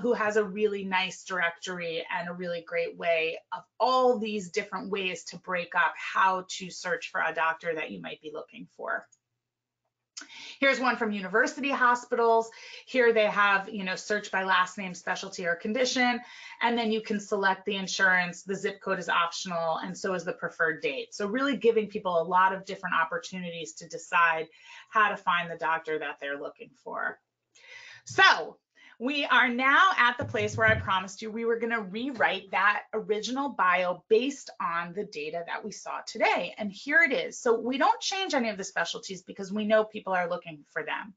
who has a really nice directory and a really great way of all these different ways to break up how to search for a doctor that you might be looking for. Here's one from university hospitals. Here they have, search by last name, specialty, or condition, and then you can select the insurance. The zip code is optional, and so is the preferred date. So really giving people a lot of different opportunities to decide how to find the doctor that they're looking for. So we are now at the place where I promised you we were going to rewrite that original bio based on the data that we saw today. And here it is. So we don't change any of the specialties because we know people are looking for them.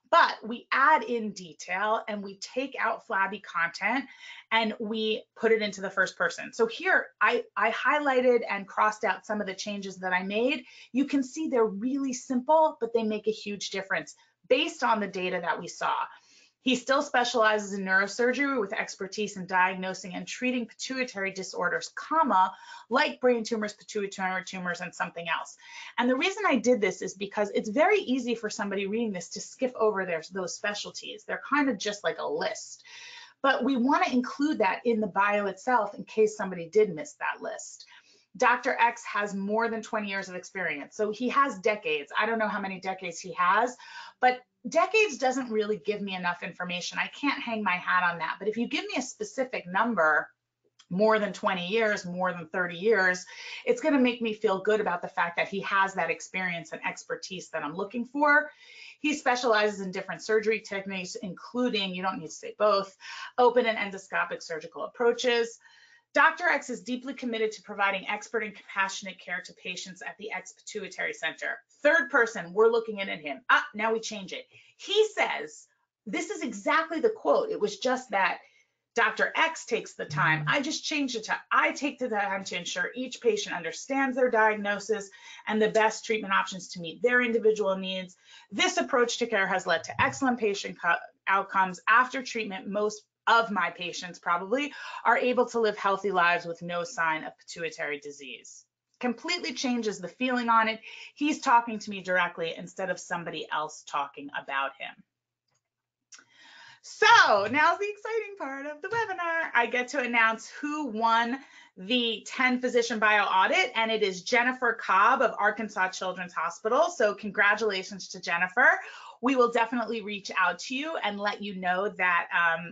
But we add in detail and we take out flabby content and we put it into the first person. So here I highlighted and crossed out some of the changes that I made. You can see they're really simple, but they make a huge difference based on the data that we saw. He still specializes in neurosurgery with expertise in diagnosing and treating pituitary disorders, like brain tumors, pituitary tumors, and something else. And the reason I did this is because it's very easy for somebody reading this to skip over those specialties. They're kind of just like a list. But we want to include that in the bio itself in case somebody did miss that list. Dr. X has more than 20 years of experience. So he has decades. I don't know how many decades he has, but decades doesn't really give me enough information. I can't hang my hat on that. But if you give me a specific number, more than 20 years, more than 30 years, it's going to make me feel good about the fact that he has that experience and expertise that I'm looking for. He specializes in different surgery techniques, including, you don't need to say both, open and endoscopic surgical approaches. Dr. X is deeply committed to providing expert and compassionate care to patients at the X Pituitary Center. Third person, we're looking at him. Now we change it. He says, this is exactly the quote. It was just that Dr. X takes the time. I just changed it to, I take the time to ensure each patient understands their diagnosis and the best treatment options to meet their individual needs. This approach to care has led to excellent patient outcomes. After treatment, most of my patients probably are able to live healthy lives with no sign of pituitary disease. Completely changes the feeling on it. He's talking to me directly instead of somebody else talking about him. So now's the exciting part of the webinar. I get to announce who won the 10 physician bio audit, and it is Jennifer Cobb of Arkansas Children's Hospital. So congratulations to Jennifer. We will definitely reach out to you and let you know that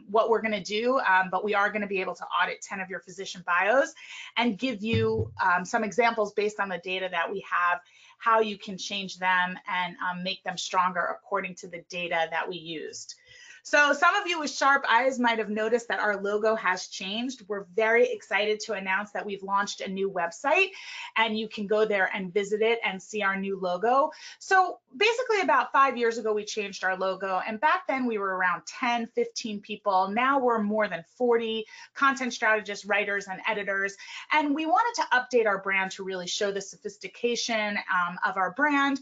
what we're going to do, but we are going to be able to audit 10 of your physician bios and give you some examples based on the data that we have, how you can change them and make them stronger according to the data that we used. So some of you with sharp eyes might have noticed that our logo has changed. We're very excited to announce that we've launched a new website, and you can go there and visit it and see our new logo. So basically about 5 years ago, we changed our logo, and back then we were around 10, 15 people. Now we're more than 40 content strategists, writers, and editors. And we wanted to update our brand to really show the sophistication of our brand.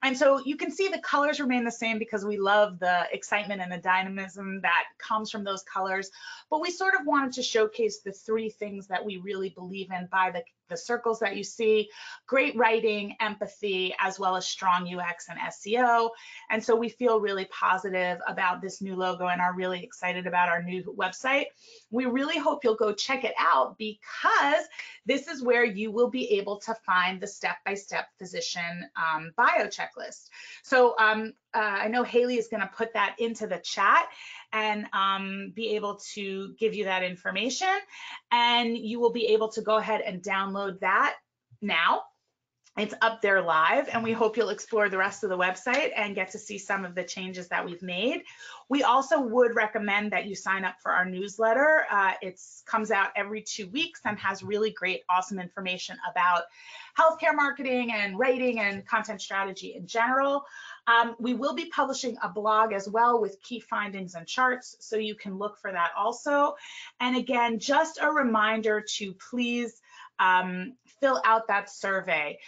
And so you can see the colors remain the same because we love the excitement and the dynamism that comes from those colors. But we sort of wanted to showcase the three things that we really believe in by the circles that you see: great writing, empathy, as well as strong UX and SEO. And so we feel really positive about this new logo and are really excited about our new website. We really hope you'll go check it out, because this is where you will be able to find the step-by-step physician bio checklist. So I know Haley is going to put that into the chat and be able to give you that information, and you will be able to go ahead and download that now. It's up there live, and we hope you'll explore the rest of the website and get to see some of the changes that we've made. We also would recommend that you sign up for our newsletter. It comes out every 2 weeks and has really great, awesome information about healthcare marketing and writing and content strategy in general. We will be publishing a blog as well with key findings and charts, so you can look for that also. And again, just a reminder to please fill out that survey.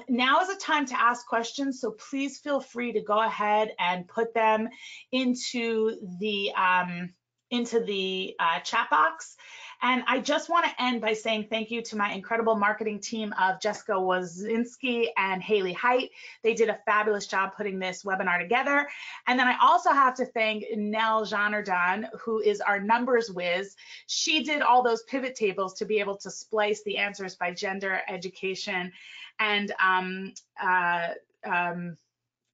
Now is a time to ask questions, so please feel free to go ahead and put them into the chat box. And I just want to end by saying thank you to my incredible marketing team of Jessica Wazinski and Haley Height. They did a fabulous job putting this webinar together. And then I also have to thank Nell Janardon, who is our numbers whiz. She did all those pivot tables to be able to splice the answers by gender, education, and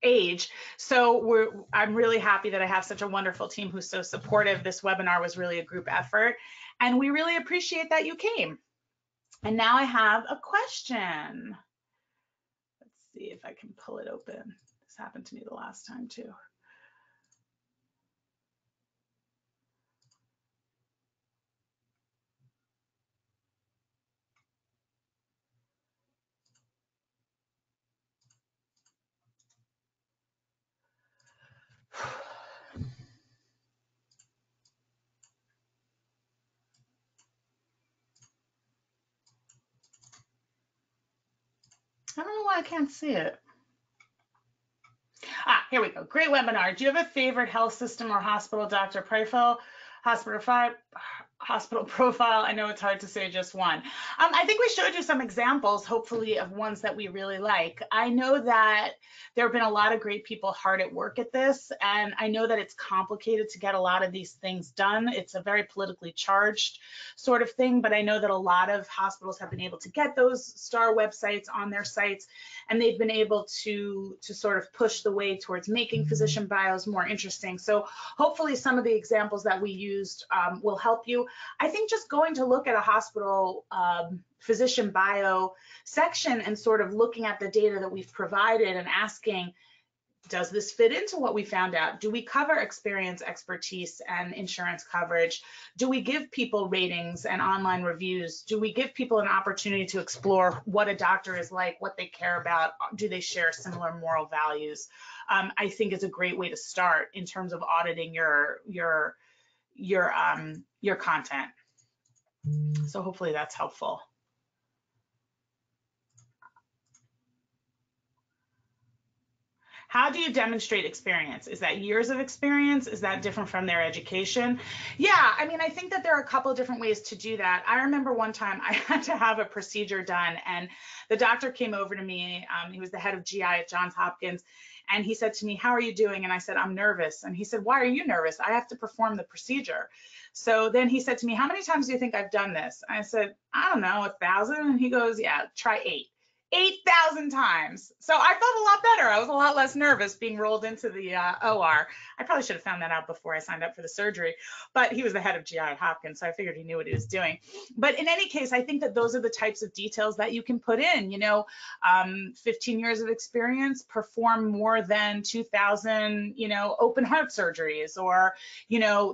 age. So I'm really happy that I have such a wonderful team who's so supportive. This webinar was really a group effort, and we really appreciate that you came. And now I have a question. Let's see if I can pull it open. This happened to me the last time too. I don't know why I can't see it. Here we go. Great webinar. Do you have a favorite health system or hospital doctor profile? Hospital profile. I know it's hard to say just one. I think we showed you some examples, hopefully, of ones that we really like. I know that there have been a lot of great people hard at work at this, and I know that it's complicated to get a lot of these things done. It's a very politically charged sort of thing, but I know that a lot of hospitals have been able to get those star websites on their sites, and they've been able to sort of push the way towards making physician bios more interesting. So hopefully some of the examples that we used will help you. I think just going to look at a hospital physician bio section and sort of looking at the data that we've provided and asking, does this fit into what we found out? Do we cover experience, expertise, and insurance coverage? Do we give people ratings and online reviews? Do we give people an opportunity to explore what a doctor is like, what they care about? Do they share similar moral values? I think is a great way to start in terms of auditing your content. So hopefully that's helpful. How do you demonstrate experience? Is that years of experience? Is that different from their education? Yeah, I mean, I think that there are a couple of different ways to do that. I remember one time I had to have a procedure done, and the doctor came over to me. He was the head of GI at Johns Hopkins, and he said to me, "How are you doing?" And I said, "I'm nervous." And he said, "Why are you nervous? I have to perform the procedure." So then he said to me, "How many times do you think I've done this?" I said, "I don't know, 1,000." And he goes, "Yeah, try 8." 8,000 times. So I felt a lot better. I was a lot less nervous being rolled into the OR. I probably should have found that out before I signed up for the surgery, but he was the head of GI at Hopkins, so I figured he knew what he was doing. But in any case, I think that those are the types of details that you can put in. 15 years of experience, perform more than 2,000, open heart surgeries, or,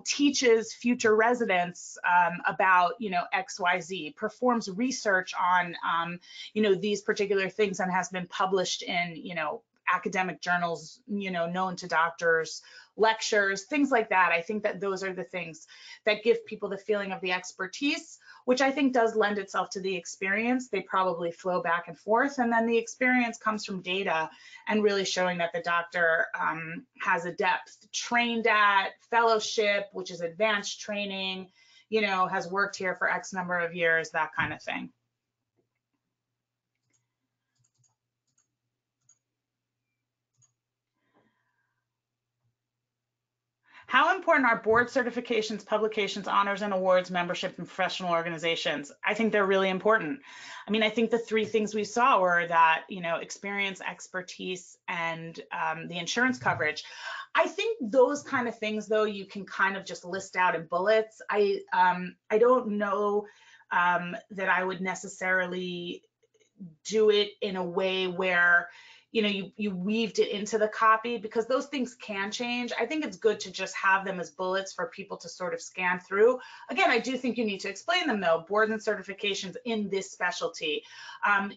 teaches future residents about, XYZ, performs research on, these particular things and has been published in, academic journals, known to doctors, lectures, things like that. I think that those are the things that give people the feeling of the expertise, which I think does lend itself to the experience. They probably flow back and forth, and then the experience comes from data and really showing that the doctor has a depth, trained at, fellowship, which is advanced training, has worked here for X number of years, that kind of thing. How important are board certifications, publications, honors, and awards, membership in professional organizations? I think they're really important. I mean, I think the 3 things we saw were that, experience, expertise, and the insurance coverage. I think those kind of things, though, you can kind of just list out in bullets. I don't know that I would necessarily do it in a way where you weaved it into the copy, because those things can change. I think it's good to just have them as bullets for people to sort of scan through. Again, I do think you need to explain them, though, boards and certifications in this specialty.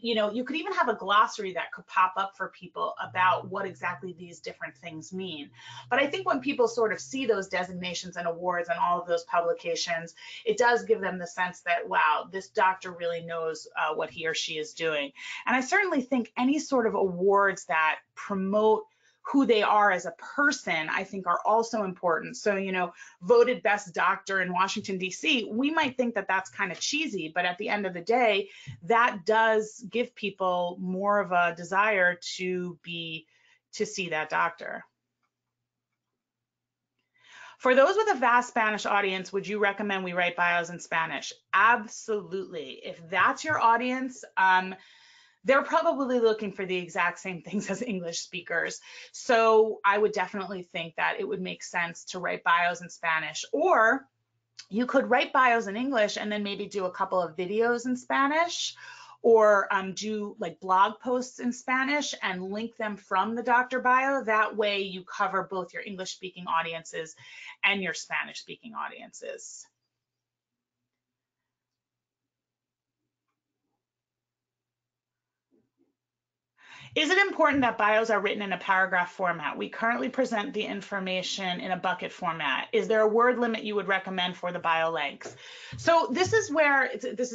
You could even have a glossary that could pop up for people about what exactly these different things mean. But I think when people sort of see those designations and awards and all of those publications, it does give them the sense that, wow, this doctor really knows what he or she is doing. And I certainly think any sort of awards that promote who they are as a person, I think, are also important. So, voted best doctor in Washington, D.C., we might think that that's kind of cheesy, but at the end of the day, that does give people more of a desire to see that doctor. For those with a vast Spanish audience, would you recommend we write bios in Spanish? Absolutely. If that's your audience, they're probably looking for the exact same things as English speakers. So I would definitely think that it would make sense to write bios in Spanish, or you could write bios in English and then maybe do a couple of videos in Spanish, or do like blog posts in Spanish and link them from the doctor bio. That way you cover both your English speaking audiences and your Spanish speaking audiences. Is it important that bios are written in a paragraph format? We currently present the information in a bucket format. Is there a word limit you would recommend for the bio length? So this is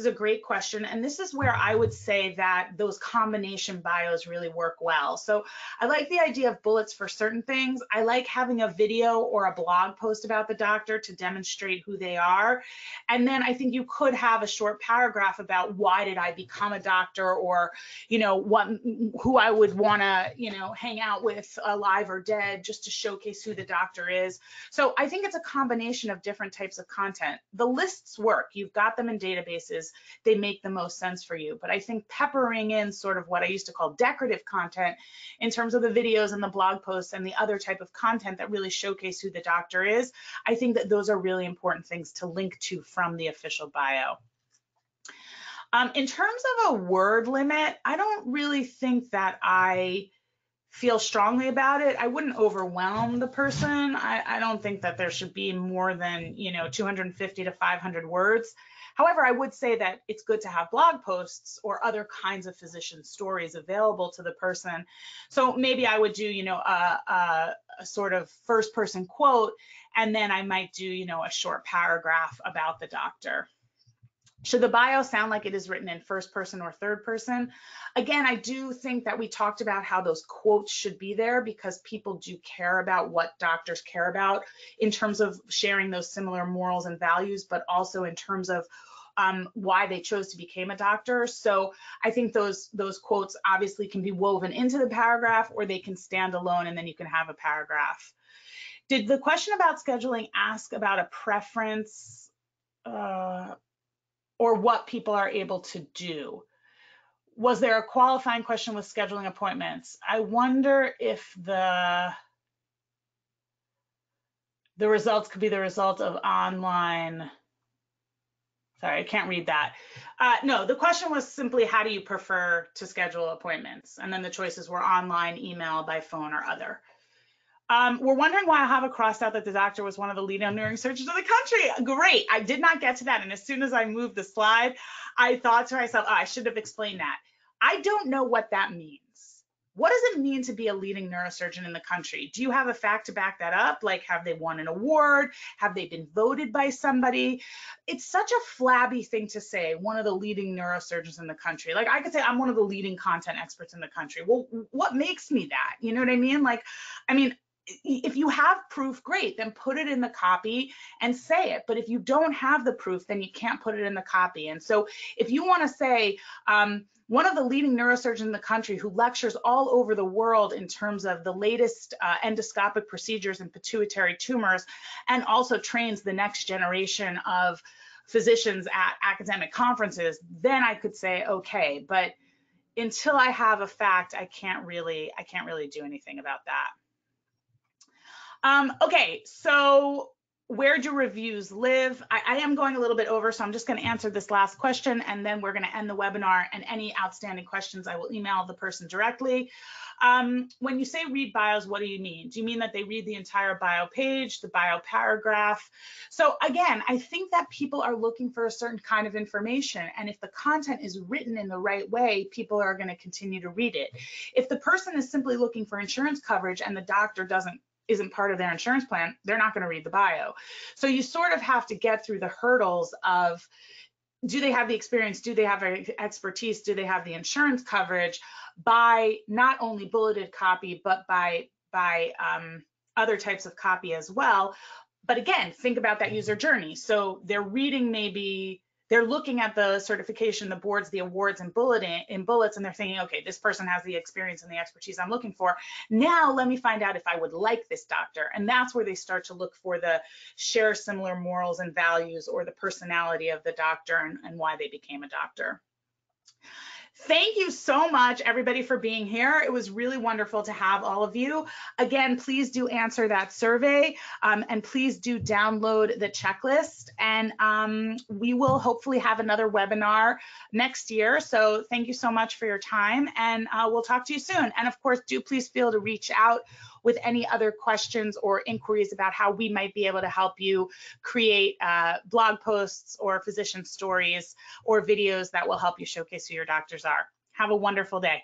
a great question, and this is where I would say that those combination bios really work well. So I like the idea of bullets for certain things. I like having a video or a blog post about the doctor to demonstrate who they are. And then I think you could have a short paragraph about why did I become a doctor, or who I would want to, hang out with, alive or dead, just to showcase who the doctor is. So I think it's a combination of different types of content. The lists work. You've got them in databases. They make the most sense for you. But I think peppering in sort of what I used to call decorative content in terms of the videos and the blog posts and the other type of content that really showcase who the doctor is, I think that those are really important things to link to from the official bio. In terms of a word limit, I don't really think that I feel strongly about it. I wouldn't overwhelm the person. I don't think that there should be more than 250 to 500 words. However, I would say that it's good to have blog posts or other kinds of physician stories available to the person. So maybe I would do a sort of first person quote, and then I might do a short paragraph about the doctor. Should the bio sound like it is written in first person or third person? Again, I do think that we talked about how those quotes should be there because people do care about what doctors care about in terms of sharing those similar morals and values, but also in terms of why they chose to become a doctor. So I think those quotes obviously can be woven into the paragraph, or they can stand alone and then you can have a paragraph. Did the question about scheduling ask about a preference or what people are able to do? Was there a qualifying question with scheduling appointments? I wonder if the results could be the result of online. Sorry, I can't read that. No, the question was simply, how do you prefer to schedule appointments? And then the choices were online, email, by phone, or other. We're wondering why Ahava crossed out that the doctor was one of the leading neurosurgeons of the country. Great, I did not get to that. And as soon as I moved the slide, I thought to myself, oh, I should have explained that. I don't know what that means. What does it mean to be a leading neurosurgeon in the country? Do you have a fact to back that up? Like, have they won an award? Have they been voted by somebody? It's such a flabby thing to say, one of the leading neurosurgeons in the country. Like, I could say I'm one of the leading content experts in the country. Well, what makes me that? You know what I mean? Like, I mean, if you have proof, great, then put it in the copy and say it. But if you don't have the proof, then you can't put it in the copy. And so if you want to say, one of the leading neurosurgeons in the country who lectures all over the world in terms of the latest endoscopic procedures in pituitary tumors, and also trains the next generation of physicians at academic conferences, then I could say, okay, but until I have a fact, I can't really do anything about that. Okay, so where do reviews live? I am going a little bit over, so I'm just going to answer this last question, and then we're going to end the webinar, and any outstanding questions I will email the person directly. When you say read bios, what do you mean? Do you mean that they read the entire bio page, the bio paragraph? So again, I think that people are looking for a certain kind of information, and if the content is written in the right way, people are going to continue to read it. If the person is simply looking for insurance coverage and the doctor isn't part of their insurance plan, they're not going to read the bio. So you sort of have to get through the hurdles of, do they have the experience? Do they have expertise? Do they have the insurance coverage? By not only bulleted copy, but by other types of copy as well. But again, think about that user journey. So they're reading, maybe they're looking at the certification, the boards, the awards, and bullets, and they're thinking, okay, this person has the experience and the expertise I'm looking for. Now let me find out if I would like this doctor. And that's where they start to look for the share similar morals and values, or the personality of the doctor and why they became a doctor. Thank you so much, everybody, for being here. It was really wonderful to have all of you. Again, please do answer that survey, and please do download the checklist. And we will hopefully have another webinar next year. So thank you so much for your time, and we'll talk to you soon. And of course, do please feel to reach out with any other questions or inquiries about how we might be able to help you create blog posts or physician stories or videos that will help you showcase who your doctors are. Have a wonderful day.